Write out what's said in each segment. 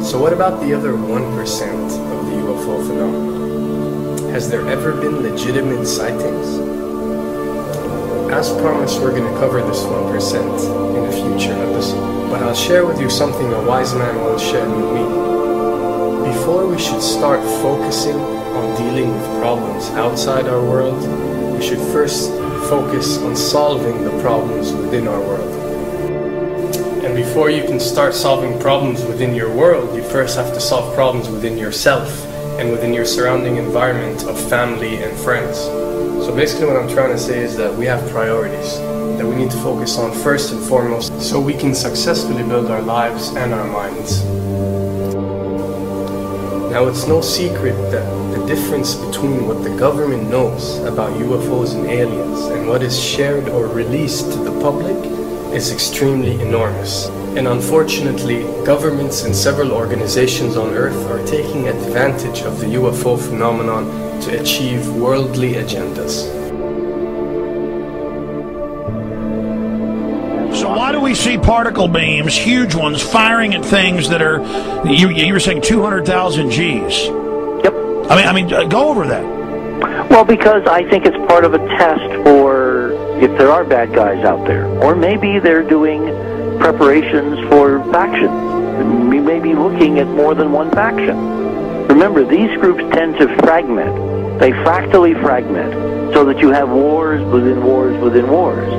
So what about the other 1% of the UFO phenomenon? Has there ever been legitimate sightings? As promised, we're going to cover this 1% in a future episode, but I'll share with you something a wise man once shared with me. Before we should start focusing on dealing with problems outside our world, we should first focus on solving the problems within our world. And before you can start solving problems within your world, you first have to solve problems within yourself and within your surrounding environment of family and friends. So basically what I'm trying to say is that we have priorities that we need to focus on first and foremost so we can successfully build our lives and our minds. Now, it's no secret that the difference between what the government knows about UFOs and aliens and what is shared or released to the public is extremely enormous. And unfortunately, governments and several organizations on Earth are taking advantage of the UFO phenomenon to achieve worldly agendas. So why do we see particle beams, huge ones, firing at things that are, you were saying 200,000 Gs? Yep. I mean, go over that. Well, because I think it's part of a test for if there are bad guys out there. Or maybe they're doing preparations for factions. We may be looking at more than one faction. Remember, these groups tend to fragment. They fractally fragment so that you have wars within wars within wars.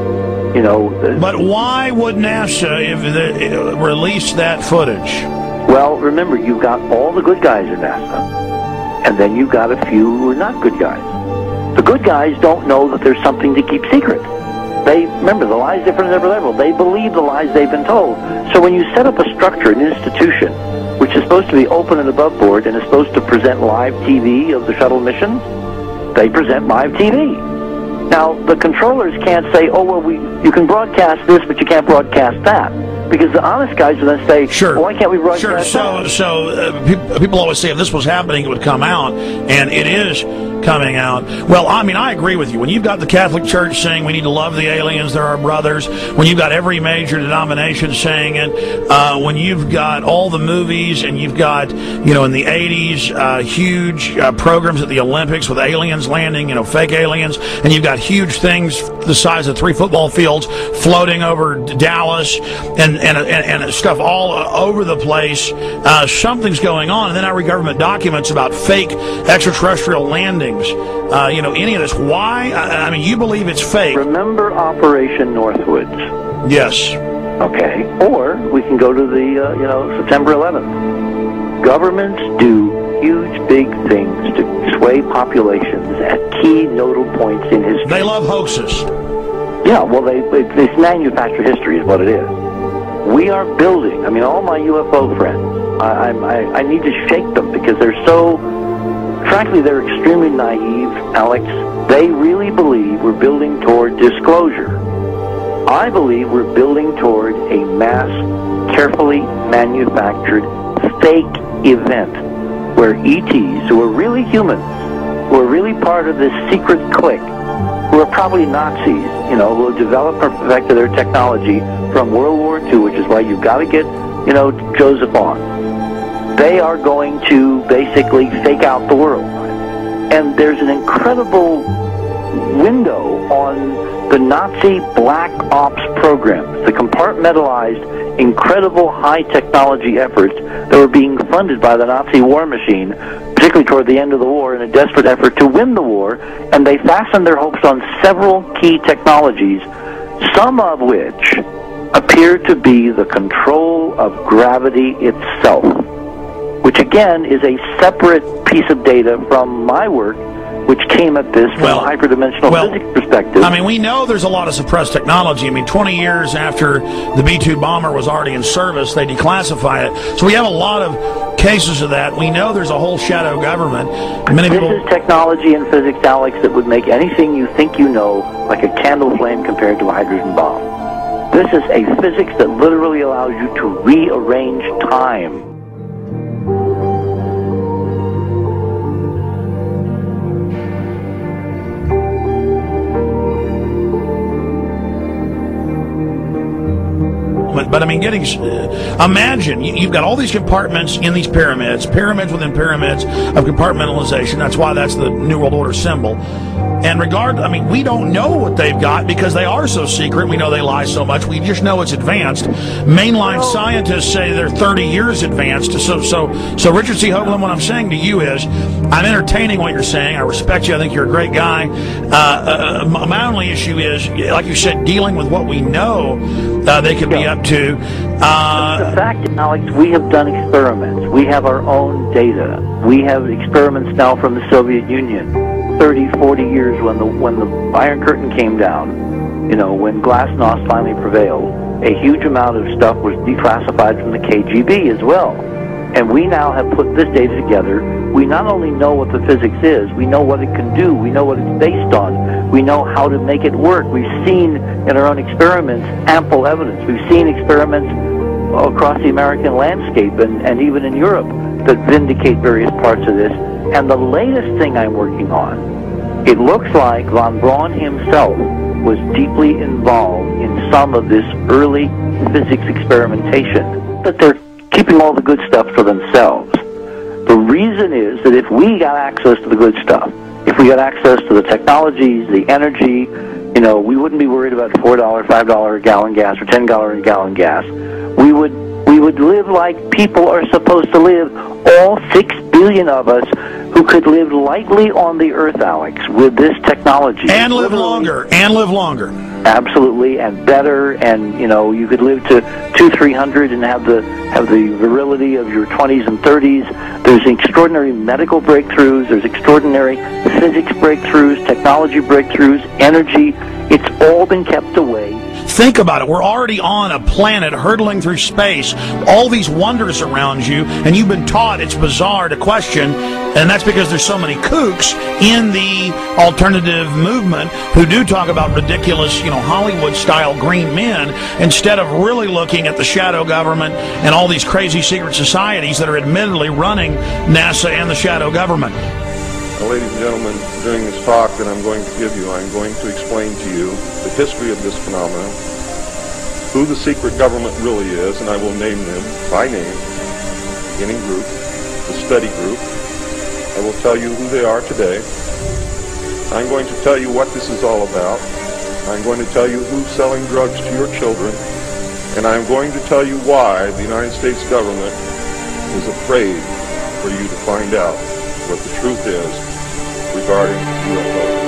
You know. But why would NASA release that footage? Well, remember, you've got all the good guys at NASA, and then you've got a few who are not good guys. The good guys don't know that there's something to keep secret. They remember the lies different at every level. They believe the lies they've been told. So when you set up a structure, an institution, which is supposed to be open and above board and is supposed to present live TV of the shuttle missions, they present live TV. Now, the controllers can't say, oh, well, you can broadcast this, but you can't broadcast that. Because the honest guys will then say, sure. Well, why can't we broadcast that? So people always say if this was happening, it would come out, and it is coming out. Well, I mean, I agree with you. When you've got the Catholic Church saying we need to love the aliens, they're our brothers, when you've got every major denomination saying it, when you've got all the movies, and you've got, you know, in the 80s, huge programs at the Olympics with aliens landing, you know, fake aliens, and you've got huge things the size of 3 football fields floating over Dallas, and stuff all over the place. Something's going on, and then I read government documents about fake extraterrestrial landings. You know, any of this. Why? I mean, you believe it's fake. Remember Operation Northwoods? Yes. Okay. Or we can go to the, September 11th. Governments do huge, big things to sway populations at key nodal points in history. They love hoaxes. Yeah, well, it's manufactured history is what it is. We are building, I mean, all my UFO friends, I need to shake them because they're so, frankly, they're extremely naive, Alex. They really believe we're building toward disclosure. I believe we're building toward a mass, carefully manufactured, fake event where ETs, who are really humans, who are really part of this secret clique, who are probably Nazis, you know, who have developed or perfected their technology from World War II, which is why you've got to get, you know, Joseph on. They are going to basically fake out the world. And there's an incredible window on the Nazi black ops programs, the compartmentalized, incredible high technology efforts that were being funded by the Nazi war machine, particularly toward the end of the war, in a desperate effort to win the war, and they fastened their hopes on several key technologies, some of which appear to be the control of gravity itself, which again is a separate piece of data from my work, which came at this from a hyperdimensional physics perspective. I mean, we know there's a lot of suppressed technology. I mean, 20 years after the B-2 bomber was already in service, they declassified it. So we have a lot of cases of that. We know there's a whole shadow government. This is technology and physics, Alex, that would make anything you think you know like a candle flame compared to a hydrogen bomb. This is a physics that literally allows you to rearrange time. that. But I mean, imagine you've got all these compartments in these pyramids within pyramids of compartmentalization. That's why that's the New World Order symbol. And we don't know what they've got because they are so secret. We know they lie so much. We just know it's advanced. Mainline scientists say they're 30 years advanced. So Richard C. Hoagland, what I'm saying to you is, I'm entertaining what you're saying. I respect you. I think you're a great guy. My only issue is, like you said, dealing with what we know they could be up to. The fact, Alex, we have done experiments. We have our own data. We have experiments now from the Soviet Union. 30, 40 years when the Iron Curtain came down, when Glasnost finally prevailed, a huge amount of stuff was declassified from the KGB as well. And we now have put this data together. We not only know what the physics is, we know what it can do, we know what it's based on, we know how to make it work. We've seen in our own experiments ample evidence. We've seen experiments across the American landscape and even in Europe that vindicate various parts of this. And the latest thing I'm working on, it looks like von Braun himself was deeply involved in some of this early physics experimentation, but they're keeping all the good stuff for themselves. The reason is that if we got access to the good stuff, if we got access to the technologies, the energy, we wouldn't be worried about $4, $5 a gallon gas or $10 a gallon gas. We would live like people are supposed to live, all 6 billion of us who could live lightly on the earth, Alex, with this technology. And live longer. Absolutely, and better, and you could live to 200-300 and have the virility of your 20s and 30s. There's extraordinary medical breakthroughs, there's extraordinary physics breakthroughs, technology breakthroughs, energy. It's all been kept away. Think about it. We're already on a planet hurtling through space, all these wonders around you, and you've been taught it's bizarre to question, and that's because there's so many kooks in the alternative movement who do talk about ridiculous, Hollywood-style green men, instead of really looking at the shadow government and all these crazy secret societies that are admittedly running NASA and the shadow government. Now, ladies and gentlemen, during this talk that I'm going to give you, I'm going to explain to you the history of this phenomenon, who the secret government really is, and I will name them by name, the beginning group, the study group. I will tell you who they are today. I'm going to tell you what this is all about. I'm going to tell you who's selling drugs to your children, and I'm going to tell you why the United States government is afraid for you to find out what the truth is regarding UFOs.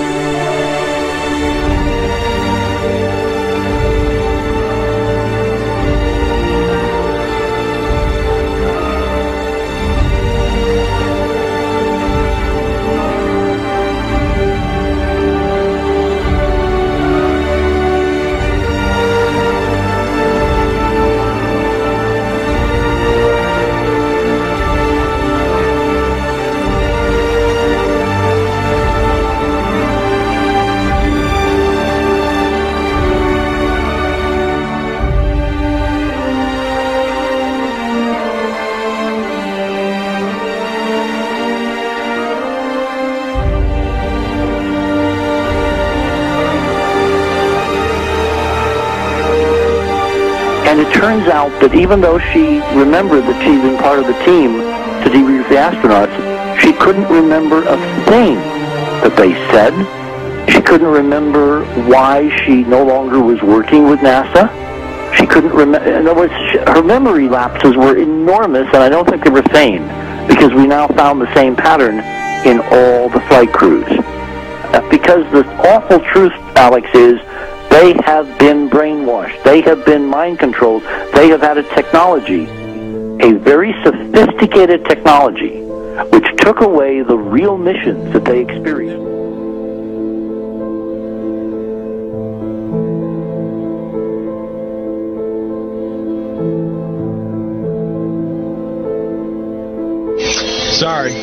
And it turns out that even though she remembered that she'd been part of the team to debrief the astronauts, she couldn't remember a thing that they said. She couldn't remember why she no longer was working with NASA. She couldn't remember. In other words, her memory lapses were enormous, and I don't think they were feigned, because we now found the same pattern in all the flight crews. Because the awful truth, Alex, is they have been brainwashed. They have been mind controlled. They have had a technology, a very sophisticated technology, which took away the real missions that they experienced. Sorry.